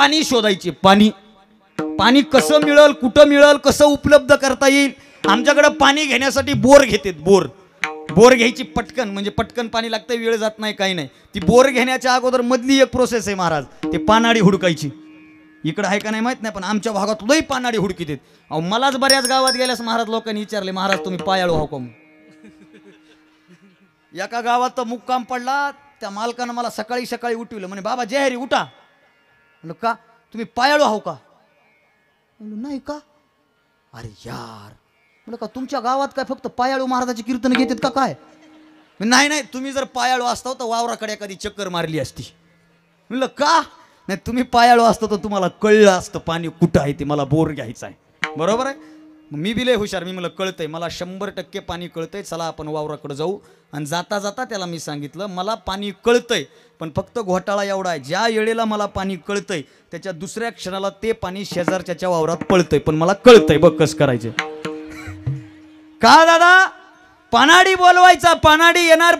पाणी शोधायचे. पाणी पाणी कसं मिळेल, कुठं मिळेल, कसं उपलब्ध करता येईल. आमच्याकडे पाणी घेण्यासाठी बोर घेतात. बोर घ्यायची पटकन, म्हणजे पटकन पाणी लागतं, वेळ जात नाही, काही नाही. ती बोर घेण्याच्या अगोदर मधली एक प्रोसेस आहे महाराज, ते पानाडी हुडकायची. इकडं आहे का नाही माहित नाही, पण आमच्या भागात लई पानाडी हुडकीत आहेत. अहो मलाच बऱ्याच गावात गेल्यास महाराज लोकांनी विचारले, महाराज तुम्ही पायाळू आहो का? एका गावात तर मुक्काम पडला, त्या मालकानं मला सकाळी सकाळी उठवलं, म्हणे बाबा जयहरी उठा. म्हणलं का? तुम्ही पायाळू आहो का? म्हणलं नाही का. अरे यार, म्हणलं का तुमच्या गावात काय फक्त पायाळू महाराजाची कीर्तन घेतात का काय? नाही नाही, तुम्ही जर पायाळू असता तर वावराकडे एखादी चक्कर मारली असती. म्हणलं का? नाही, तुम्ही पायाळू असतो तर तुम्हाला कळलं असतं पाणी कुठं आहे ते, मला बोर घ्यायचा आहे. बरोबर आहे. मी बी लय हुशार, मी मला कळतंय, मला 100% पाणी कळतंय, चला आपण वावराकडे जाऊ. आणि जाता जाता त्याला मी सांगितलं, मला पाणी कळतंय, पण फक्त घोटाळा एवढा आहे, ज्या वेळेला मला पाणी कळतंय त्याच्या दुसऱ्या क्षणाला ते पाणी शेजारच्या वावरात पळतंय, पण मला कळतंय बघ कसं करायचं. का दादा? पानाडी बोलवायचा, पानाडी येणार,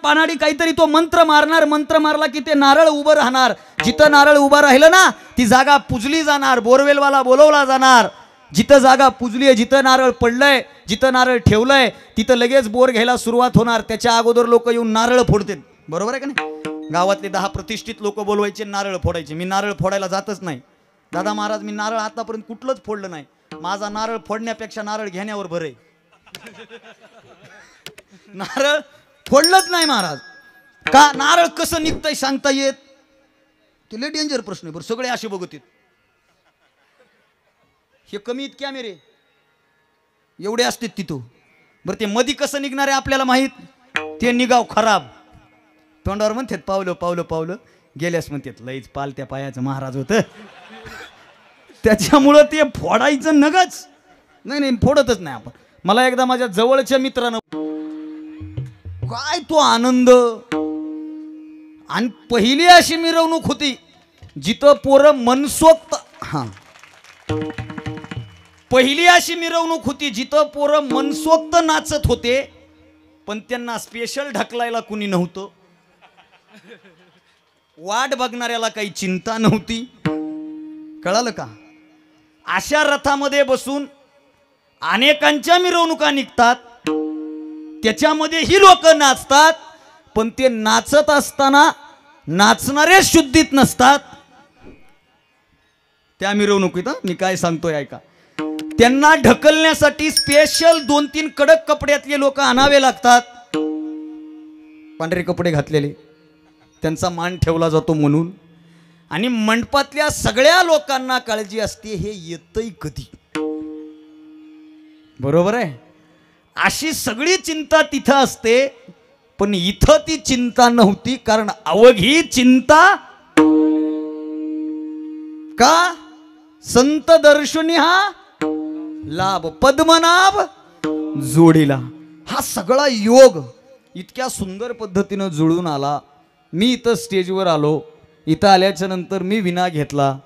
पानाडी काहीतरी तो मंत्र मारणार, मंत्र मारला की ते नारळ उभं राहणार. जिथं नारळ उभं राहिलं ना ती जागा पुजली जाणार, बोरवेलवाला बोलवला जाणार. जिथं जागा पुजली आहे, जिथं नारळ पडलंय, जिथं नारळ ठेवलंय तिथं लगेच बोर घ्यायला सुरुवात होणार. त्याच्या अगोदर लोक येऊन नारळ फोडतात. बरोबर आहे का नाही? गावातले 10 प्रतिष्ठित लोक बोलवायचे, नारळ फोडायचे. मी नारळ फोडायला जातच नाही. दादा महाराज, मी नारळ आतापर्यंत कुठलंच फोडलं नाही. माझा नारळ फोडण्यापेक्षा नारळ घेण्यावर भर आहे. नारळ फोडलंच नाही महाराज. का? नारळ कसं निघतंय सांगता येत. ते लय डेंजर प्रश्न आहे. बरं सगळे असे बघतील, हे कमी इतके कॅमेरे एवढे असतात तिथं. बरं ते मधी कसं निघणार आहे आपल्याला माहीत. ते निघाव खराब. तोंडावर म्हणतात पावलं पावलं पावलं, गेल्यास म्हणतात लईच पालत्या पायाचं महाराज होतं. त्याच्यामुळं ते फोडायचं नगच. नाही फोडतच नाही आपण. मला एकदा माझ्या जवळच्या मित्रानं, काय तो आनंद. आणि पहिली अशी मिरवणूक होती जिथं पोरं मनसोक्त, पहिली अशी मिरवणूक होती जिथं पोरं मनसोक्त नाचत होते, पण त्यांना स्पेशल ढकलायला कुणी नव्हतं. वाट बघणाऱ्याला काही चिंता नव्हती. कळालं का? अशा रथामध्ये बसून अनेकांच्या मिरवणुका निघतात, त्याच्यामध्ये ही लोक नाचतात, पण ते नाचत असताना नाचणारे शुद्धीत नसतात. त्या मिरवणुकीत मी काय सांगतोय ऐका. त्यांना ढकलण्यासाठी स्पेशल 2-3 कडक कपड्यातले लोक आणावे लागतात. पांढरे कपडे घातलेले, त्यांचा मान ठेवला जातो म्हणून. आणि मंडपातल्या सगळ्या लोकांना काळजी असते हे येतंय कधी. बरोबर आहे. अशी सगळी चिंता तिथं असते, पण इथं ती चिंता नव्हती. कारण अवघी चिंता का? संत दर्शनी हा लाभ, पद्मनाभ जोडीला. हा सगळा योग इतक्या सुंदर पद्धतीनं जुळून आला. मी इथं स्टेजवर आलो. इथं आल्याच्या नंतर मी विना घेतला.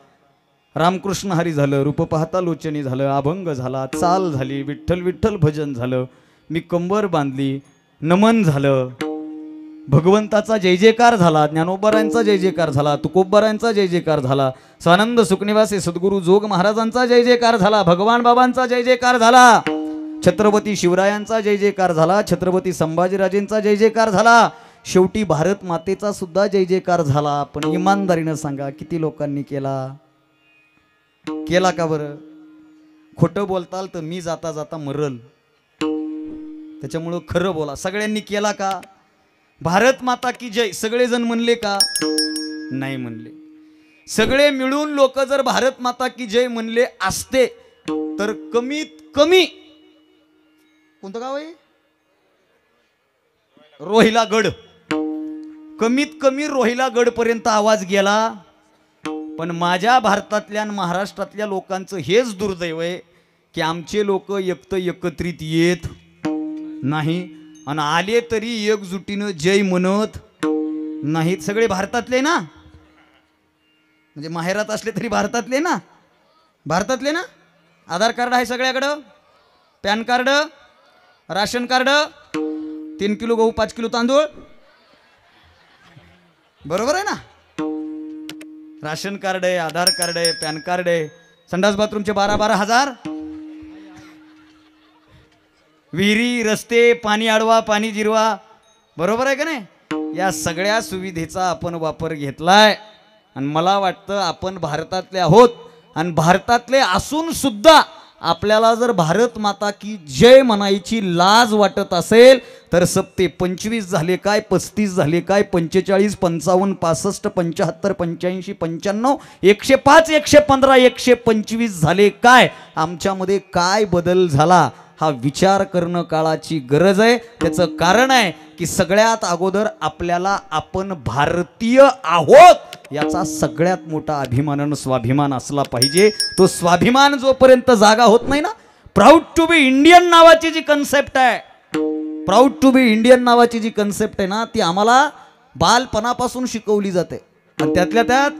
रामकृष्ण हरी झालं, रूप पाहता लोचनी झालं, अभंग झाला, चाल झाली, विठ्ठल विठ्ठल भजन झालं, मी कंबर बांधली, नमन झालं, भगवंताचा जय जयकार झाला, ज्ञानोबरायांचा जय जयकार झाला, तुकोबरायांचा जय जयकार झाला, स्वानंद सुखनिवासी सद्गुरू जोग महाराजांचा जय जयकार झाला, भगवान बाबांचा जय जयकार झाला, छत्रपती शिवरायांचा जय जयकार झाला, छत्रपती संभाजीराजेंचा जय जयकार झाला, शेवटी भारत मातेचा सुद्धा जय जयकार झाला. पण इमानदारीनं सांगा किती लोकांनी केला? केला का बरं? खोटं बोलताल तर मी जाता जाता मरल. त्याच्यामुळं खरं बोला. सगळ्यांनी केला का? भारत माता की जय सगळेजण म्हणले का? नाही म्हणले. सगळे मिळून लोक जर भारत माता की जय म्हणले असते तर कमीत कमी, कोणतं गाव आहे? रोहिला गड. कमीत कमी रोहिला गड पर्यंत आवाज गेला. पण माझ्या भारतातल्या आणि महाराष्ट्रातल्या लोकांचं हेच दुर्दैव आहे की आमचे लोक एकत्रित येत नाही, आणि आले तरी एकजुटीनं जय म्हणत नाहीत. सगळे भारतातले ना, म्हणजे माहेरात असले तरी भारतातले ना, भारतातले ना. आधार कार्ड आहे सगळ्याकडं, PAN card, ration card, 3 kilo गहू 5 किलो तांदूळ, बरोबर आहे ना. राशन कार्ड आहे, आधार कार्ड आहे, पॅन कार्ड आहे, संडास बाथरूमचे 12,000 विहिरी, रस्ते, पाणी अडवा, पाणी जिरवा, बरोबर आहे का नाही? या सगळ्या सुविधेचा आपण वापर घेतलाय आणि मला वाटतं आपण भारतातले आहोत आणि भारतातले असून सुद्धा आपल्याला जर भारत माता की जय म्हणायची लाज वाटत असेल तर 25 झाले काय, 35 झाले काय, 45, 55, 65, 75, 85, 95, 105, 115, 125 झाले काय? आमच्यामध्ये काय बदल झाला हा विचार करणं काळाची गरज आहे. त्याचं कारण आहे की सगळ्यात अगोदर आपल्याला आपण भारतीय आहोत याचा सगळ्यात मोठा अभिमान आणि स्वाभिमान असला पाहिजे. तो स्वाभिमान जोपर्यंत जागा होत नाही ना, प्राऊड टू बी इंडियन नावाची जी कन्सेप्ट आहे, प्राऊड टू बी इंडियन नावाची जी कन्सेप्ट आहे ना, ती आम्हाला बालपणापासून शिकवली जाते. आणि त्यातल्या त्यात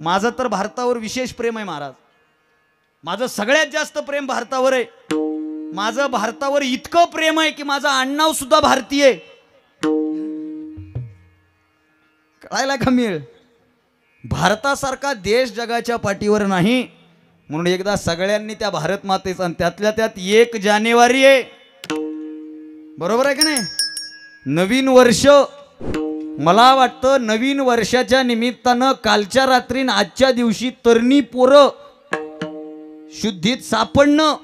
माझं तर भारतावर विशेष प्रेम आहे महाराज. माझं सगळ्यात जास्त प्रेम भारतावर आहे. माझं भारतावर इतकं प्रेम आहे की माझं आडनाव सुद्धा भारतीय आहे. कळायला का मिळेल? भारतासारखा देश जगाच्या पाठीवर नाही. म्हणून एकदा सगळ्यांनी त्या भारत मातेचा, आणि त्यातल्या त्यात 1 जानेवारी आहे, बरोबर आहे का नाही? नवीन वर्ष. मला वाटतं नवीन वर्षाच्या निमित्तानं कालच्या रात्री आजच्या दिवशी तरणी पोरं शुद्धीत सापडणं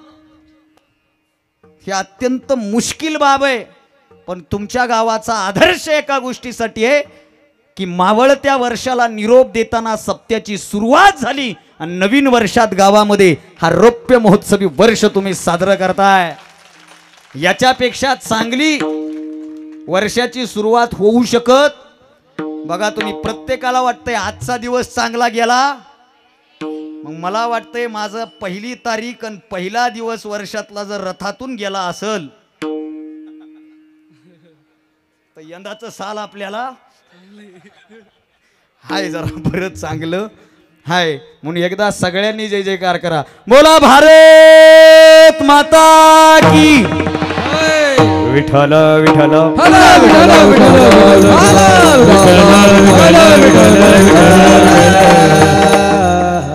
ही अत्यंत मुश्किल बाब आहे. पण तुमच्या गावाचा आदर्श एका गोष्टीसाठी आहे की मावळत्या वर्षाला निरोप देताना सप्त्याची सुरुवात झाली आणि नवीन वर्षात गावामध्ये हा रौप्य महोत्सवी वर्ष तुम्ही साजरं करताय. याच्यापेक्षा चांगली वर्षाची सुरुवात होऊ शकत? बघा तुम्ही, प्रत्येकाला वाटतंय आजचा दिवस चांगला गेला. मग मला वाटतंय माझं 1 तारीख आणि पहिला दिवस वर्षातला जर रथातून गेला असेल तर यंदाचं साल आपल्याला हाय जरा बरंच चांगलं हाय. म्हणून एकदा सगळ्यांनी जय जयकार करा. बोला भारत माता की विठ्ठल विठ्ठल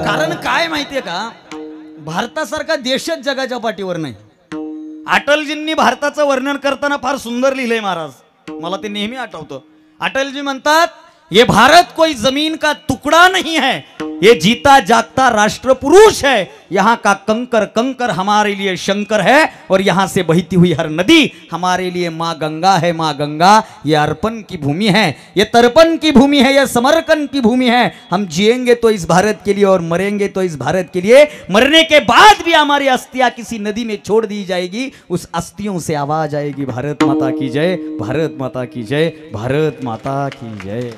कारण काय माहितीये का, भारतासारखा देशच जगाच्या पाठीवर नाही. अटलजींनी भारताचं वर्णन करताना फार सुंदर लिहिलंय महाराज. मला ते नेहमी आठवतं. अटलजी म्हणतात, ये भारत कोई जमीन का टुकड़ा नहीं है, ये जीता जागता राष्ट्र पुरुष है. यहाँ का कंकर कंकर हमारे लिए शंकर है और यहाँ से बहती हुई हर नदी हमारे लिए माँ गंगा है. माँ गंगा ये अर्पण की भूमि है, ये तर्पण की भूमि है, ये समर्पण की भूमि है. हम जिएंगे तो इस भारत के लिए और मरेंगे तो इस भारत के लिए. मरने के बाद भी हमारी अस्थियां किसी नदी में छोड़ दी जाएगी. उस अस्थियों से आवाज आएगी भारत माता की जय, भारत माता की जय, भारत माता की जय.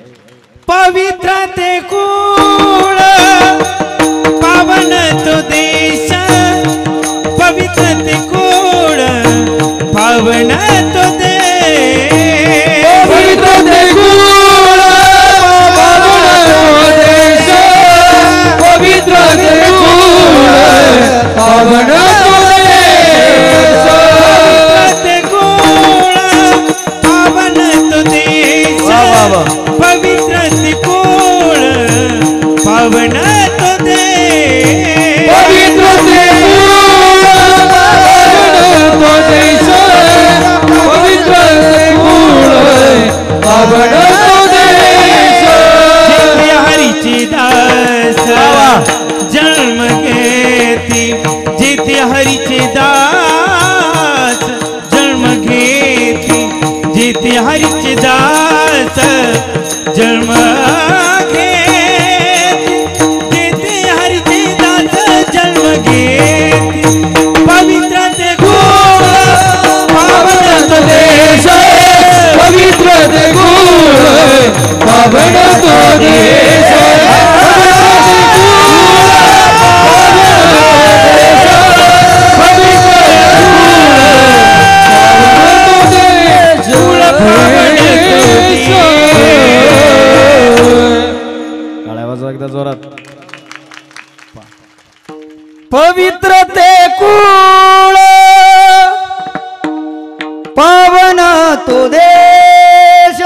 पवित्र ते कुळ पावन तो देश, पवित्र ते कुळ पावन तो देश, पवित्र ते कुळ पावन तो देश, पवित्र ते कुळ पावन तो देश, पवित्र ते कुळ पावन तो देश, पवित्र कुळ पावन तो देश, पवित्र कुळ पावन तो देश, पवित्र कुळ पावन तो देश. जिथे हरीचे दास जन्म घेती, जिथे हरीचे दास जन्म घेती, जिथे हरीचे दास जन्म घेती, जिथे हरीचे दास जन्म घेती. पवित्र ते कुळ पावन तो देश, पवित्र ते कुळ पावन तो देश, एकदा जोरात. पवित्र ते कुळ पावन तो देश,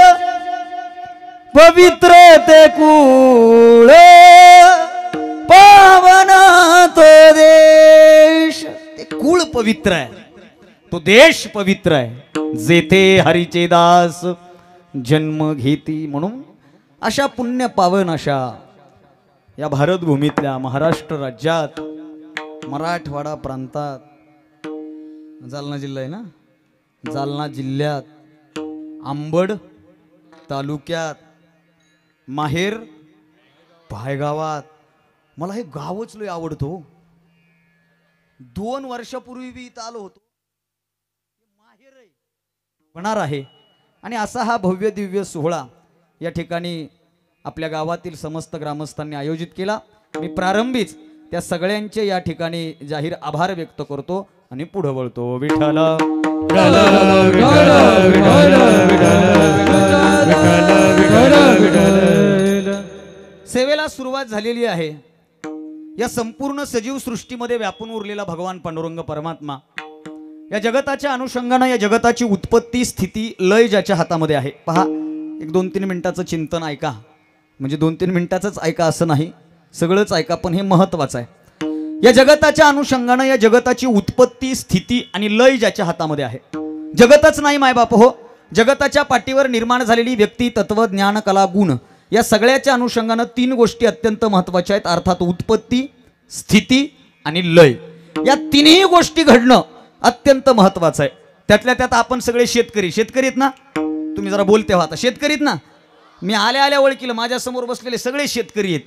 पवित्र ते कुळ पवित्र आहे, तो देश पवित्र आहे, जेथे हरीचे दास जन्म घेती. म्हणून अशा पुण्य पावन अशा या भारतभूमीतल्या महाराष्ट्र राज्यात मराठवाडा प्रांतात, जालना जिल्हा आहे ना, जालना जिल्ह्यात अंबड तालुक्यात माहेर भायगावात, मला हे गावच लय आवडतो. 2 वर्षापूर्वी मी इथं आलो होतो. माहेर आहे होणार आहे. आणि असा हा भव्य दिव्य सोहळा या ठिकाणी आपल्या गावातील समस्त ग्रामस्थांनी आयोजित केला. मी प्रारंभीच त्या सगळ्यांचे या ठिकाणी जाहीर आभार व्यक्त करतो आणि पुढे वळतो. विठ्ठल सेवेला सुरुवात झालेली आहे. या संपूर्ण सजीव सृष्टीमध्ये व्यापून उरलेला भगवान पांडुरंग परमात्मा या जगताच्या अनुषंगाने, या जगताची उत्पत्ती स्थिती लय ज्याच्या हातामध्ये आहे. पहा, एक 2-3 मिनिटाचं चिंतन ऐका. म्हणजे 2-3 मिनिटाचंच ऐका असं नाही, सगळंच ऐका, पण हे महत्वाचं आहे. या जगताच्या अनुषंगाने, या जगताची उत्पत्ती स्थिती आणि लय ज्याच्या हातामध्ये आहे. जगतच नाही मायबाप हो, जगताच्या पाठीवर निर्माण झालेली व्यक्ती, तत्व, ज्ञान, कला, गुण या सगळ्याच्या अनुषंगाने 3 गोष्टी अत्यंत महत्वाच्या आहेत. अर्थात उत्पत्ती, स्थिती आणि लय. या 3ही गोष्टी घडणं अत्यंत महत्वाचं आहे. त्यातल्या त्यात आपण सगळे शेतकरी आहेत ना. तुम्ही जरा बोलते व्हा, आता शेतकरीत ना. मी आल्या ओळखीला माझ्या समोर बसलेले सगळे शेतकरी आहेत.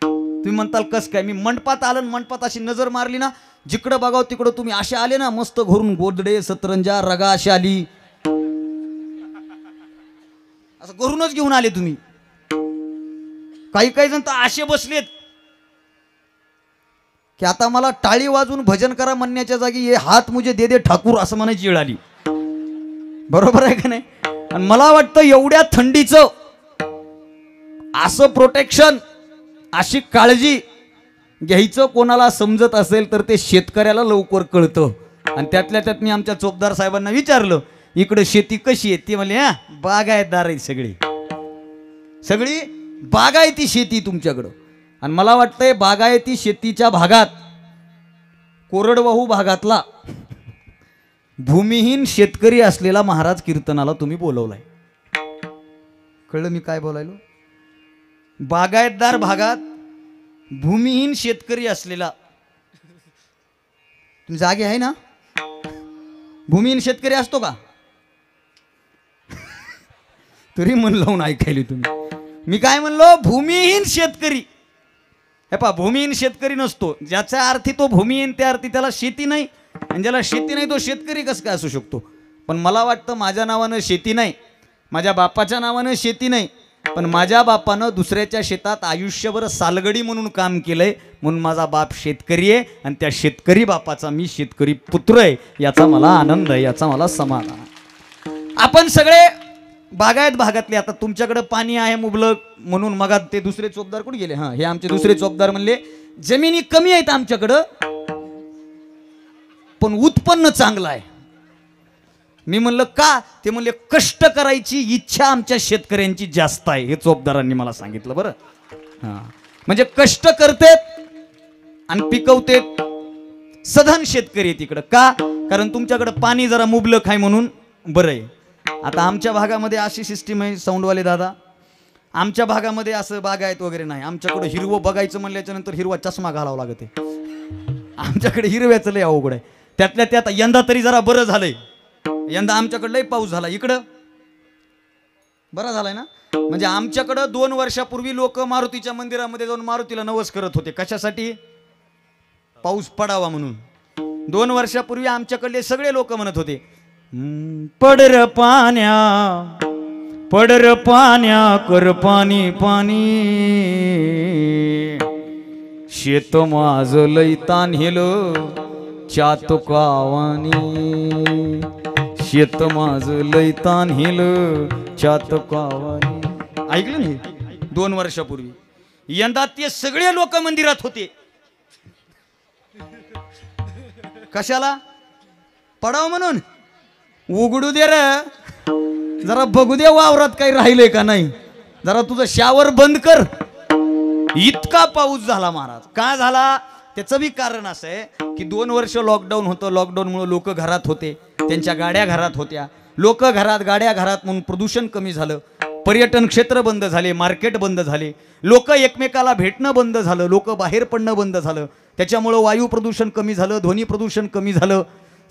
तुम्ही म्हणताल कस काय? मी मंडपात आलं, मंडपात अशी नजर मारली ना, जिकडं बघाव तिकडं तुम्ही असे आले ना, मस्त घरून गोदडे, सतरंजा, रगा, शाली असं घरूनच घेऊन आले तुम्ही. काही जण तर असे बसलेत की आता मला टाळी वाजून भजन करा म्हणण्याच्या जागी ये हात मुझे दे दे ठाकूर असं म्हणायची वेळ आली. बरोबर आहे का नाही? आणि मला वाटतं एवढ्या थंडीचं असं प्रोटेक्शन, अशी काळजी घ्यायचं कोणाला समजत असेल तर ते शेतकऱ्याला लवकर कळतं. आणि त्यातल्या त्यात मी आमच्या चोपदार साहेबांना विचारलं, इकडे शेती कशी आहे? ते म्हणले, हा बागायतदार आहे, सगळी बागायती शेती तुमच्याकडं. आणि मला वाटतंय बागायती शेतीच्या भागात, कोरडवाहू भागातला भूमिहीन शेतकरी असलेला महाराज कीर्तनाला तुम्ही बोलवलाय. कळलं मी काय बोलायलो? बागायतदार भागात भूमिहीन शेतकरी असलेला, तुम्ही जागे आहे ना? भूमिहीन शेतकरी असतो का? तरी मन लावून ऐकायली तुम्ही. मी काय म्हणलो? भूमिहीन शेतकरी. हे पहा, भूमिहीन शेतकरी नसतो. ज्याच्या अर्थी तो भूमिहीन, त्या अर्थी त्याला शेती नाही. आणि ज्याला शेती नाही तो शेतकरी कसं काय असू शकतो? पण मला वाटतं माझ्या नावानं शेती नाही, माझ्या बापाच्या नावानं शेती नाही, पण माझ्या बापानं दुसऱ्याच्या शेतात आयुष्यभर सालगडी म्हणून काम केलंय, म्हणून माझा बाप शेतकरी आहे. आणि त्या शेतकरी बापाचा मी शेतकरी पुत्र आहे. याचा मला आनंद आहे, याचा मला समाधान आहे. आपण सगळे बागायत भागातले. आता तुमच्याकडे पाणी आहे मुबलक म्हणून मग ते दुसरे चोपदार कुठे गेले? हा, हे आमचे दुसरे चोपदार म्हणले जमिनी कमी आहेत आमच्याकडं, पण उत्पन्न चांगलं आहे. मी म्हणलं का? ते म्हणले कष्ट करायची इच्छा आमच्या शेतकऱ्यांची जास्त आहे. हे चोपदारांनी मला सांगितलं. बरं, हा, म्हणजे कष्ट करतेत आणि पिकवतेत, सधन शेतकरी आहे तिकडं. का? कारण तुमच्याकडे पाणी जरा मुबलक आहे म्हणून बरं आहे. आता आमच्या भागामध्ये अशी सिस्टीम आहे साऊंडवाले दादा, आमच्या भागामध्ये असं बागायत वगैरे नाही. आमच्याकडे हिरवं बघायचं म्हणल्याच्या नंतर हिरवा चष्मा घालावा लागते. आमच्याकडे हिरव्याचं लय अवघड आहे. त्यातल्या त्यात यंदा तरी जरा बरं झालंय. यंदा आमच्याकडे लय पाऊस झाला. इकडं बरा झालाय ना. म्हणजे आमच्याकडं 2 वर्षापूर्वी लोक मारुतीच्या मंदिरामध्ये जाऊन मारुतीला नवस करत होते. कशासाठी? पाऊस पडावा म्हणून. 2 वर्षापूर्वी आमच्याकडले सगळे लोक म्हणत होते, पडर पाण्या कर पाणी पाणी, शेत माझ लय तान्हेलं चातकावानी, शेत माझ लय तान्हेलं चातकावानी. ऐकलं नाही? 2 वर्षापूर्वी. यंदा ते सगळे लोक मंदिरात होते. कशाला? पडाव म्हणून. उघडू दे रे, जरा बघू दे वावरात काही राहिलंय का नाही. जरा तुझं शावर बंद कर. इतका पाऊस झाला महाराज. का झाला? त्याचं बी कारण असं आहे की 2 वर्ष लॉकडाऊन होतं. लॉकडाऊनमुळे लोक घरात होते, त्यांच्या गाड्या घरात होत्या. लोक घरात, गाड्या घरात म्हणून प्रदूषण कमी झालं. पर्यटन क्षेत्र बंद झाले, मार्केट बंद झाले, लोक एकमेकाला भेटणं बंद झालं, लोक बाहेर पडणं बंद झालं. त्याच्यामुळं वायू प्रदूषण कमी झालं, ध्वनी प्रदूषण कमी झालं,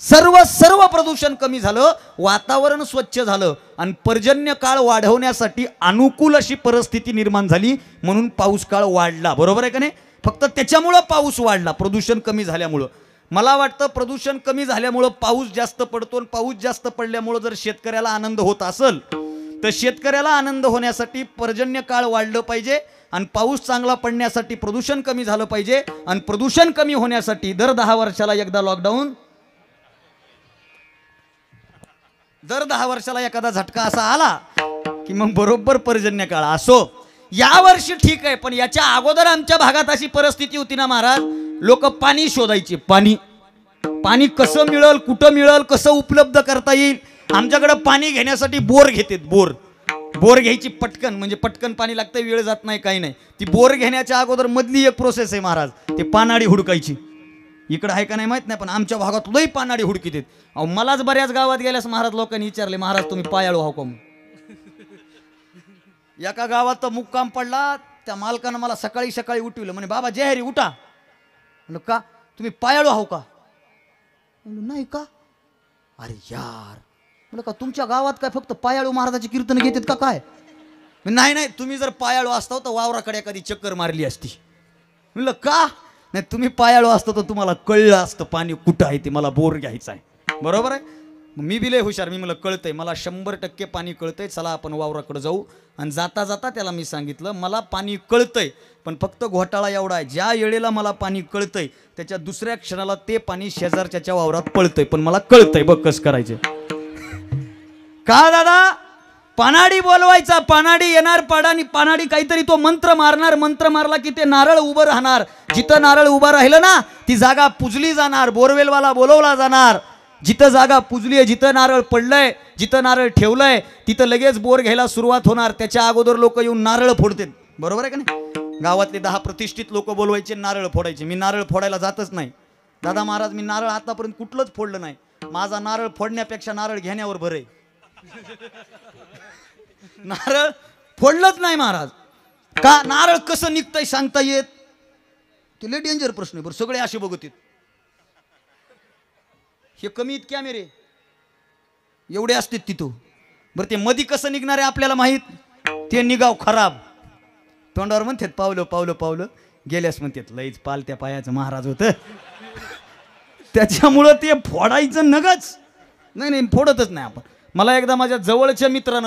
सर्व प्रदूषण कमी झालं, वातावरण स्वच्छ झालं आणि पर्जन्य काळ वाढवण्यासाठी अनुकूल अशी परिस्थिती निर्माण झाली. म्हणून पाऊस काळ वाढला. बरोबर आहे का नाही? फक्त त्याच्यामुळं पाऊस वाढला, प्रदूषण कमी झाल्यामुळं. मला वाटतं प्रदूषण कमी झाल्यामुळं पाऊस जास्त पडतो आणि पाऊस जास्त पडल्यामुळं जर शेतकऱ्याला आनंद होत असेल तर शेतकऱ्याला आनंद होण्यासाठी पर्जन्य काळ वाढलं पाहिजे आणि पाऊस चांगला पडण्यासाठी प्रदूषण कमी झालं पाहिजे. आणि प्रदूषण कमी होण्यासाठी दर 10 वर्षाला एकदा लॉकडाऊन, दर 10 वर्षाला एखादा झटका असा आला की मग बरोबर पर्जन्य काळ असो. या वर्षी ठीक आहे, पण याच्या अगोदर आमच्या भागात अशी परिस्थिती होती ना महाराज, लोक पाणी शोधायचे. पाणी कसं मिळेल, कुठं मिळेल, कसं उपलब्ध करता येईल. आमच्याकडे पाणी घेण्यासाठी बोर घेतात. बोर घ्यायची पटकन, म्हणजे पटकन पाणी लागतं, वेळ जात नाही, काही नाही. ती बोर घेण्याच्या अगोदर मधली एक प्रोसेस आहे महाराज, ते पानाडी हुडकायची. इकडं आहे का नाही माहित नाही, पण आमच्या भागात लई पानाडी हुडकीत आहेत. अहो मलाच बऱ्याच गावात गेल्यास महाराज लोकांनी विचारले, महाराज तुम्ही पायाळू आहो का? एका गावात तर मुक्काम पडला, त्या मालकानं मला सकाळी सकाळी उठवलं. म्हणे बाबा जयहरी उठा. म्हणलं का? तुम्ही पायाळू आहो का? म्हणलं नाही का. अरे यार, म्हणलं का तुमच्या गावात काय फक्त पायाळू महाराजाची कीर्तन घेतात का काय? नाही, तुम्ही जर पायाळू असता तर वावराकडे एखादी चक्कर मारली असती. म्हणलं का? नाही, तुम्ही पायाळू असतो तर तुम्हाला कळलं असतं पाणी कुठं आहे ते, मला बोर घ्यायचा आहे. बरोबर आहे. मी बी लय हुशार, मी मला कळतंय, मला 100% पाणी कळतंय, चला आपण वावराकडे जाऊ. आणि जाता जाता त्याला मी सांगितलं, मला पाणी कळतंय, पण फक्त घोटाळा एवढा आहे, ज्या वेळेला मला पाणी कळतंय त्याच्या दुसऱ्या क्षणाला ते पाणी शेजारच्या वावरात पळतंय. पण मला कळतंय बघ कसं करायचं. का दादा? पानाडी बोलवायचा, पानाडी येणार, पानाडी काहीतरी तो मंत्र मारणार, मंत्र मारला की ते नारळ उभं राहणार. जिथं नारळ उभं राहिलं ना ती जागा पुजली जाणार, बोरवेलवाला बोलवला जाणार. जिथं जागा पुजली आहे, जिथं नारळ पडलंय, जिथं नारळ ठेवलंय तिथं लगेच बोर घ्यायला सुरुवात होणार. त्याच्या अगोदर लोक येऊन नारळ फोडतात. बरोबर आहे का नाही? गावातले 10 प्रतिष्ठित लोक बोलवायचे, नारळ फोडायचे. मी नारळ फोडायला जातच नाही. दादा महाराज, मी नारळ आतापर्यंत कुठलंच फोडलं नाही. माझा नारळ फोडण्यापेक्षा नारळ घेण्यावर भर आहे. नारळ फोडलंच नाही महाराज. का? नारळ कसं निघतंय सांगता येत. ते लय डेंजर प्रश्न आहे. बरं सगळे असे बघतील, हे कमी आहेत कॅमेरे एवढे असतात तिथं. बरं ते मधी कसं निघणार आहे आपल्याला माहीत. ते निघाव खराब. तोंडावर म्हणतात पावलं गेल्यास म्हणतात लईच पालत्या पायाचं महाराज होतं. त्याच्यामुळं ते फोडायचं नगच. नाही फोडतच नाही आपण. मला एकदा माझ्या जवळच्या मित्रानं